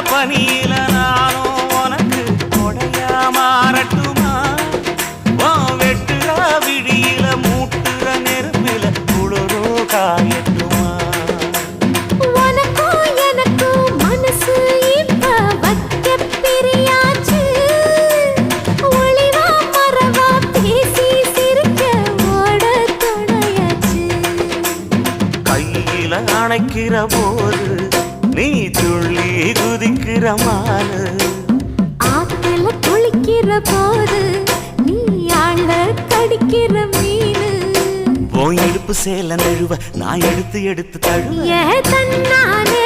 பனியில நானும் உனக்கு கொடையா மாறட்டுமா வெட்டுற விடியில மூட்டுற நெருப்பில குளிரோ காயட்டுமா உனக்கும் எனக்கும் மனசு இப்ப வைக்க பிரியாச்சு ஒளிவா மறவா பேசி சிரிக்க ஓட துணையாச்சு கையில அணைக்கிற போது நீ துள்ளி குதிக்கிற மானு ஆத்துல குளிக்கிற போது நீ ஆள கடிக்கிற மீனு உன் இடுப்பு சேல நழுவ நான் எடுத்து எடுத்து தழுவ ஏ தன்னானே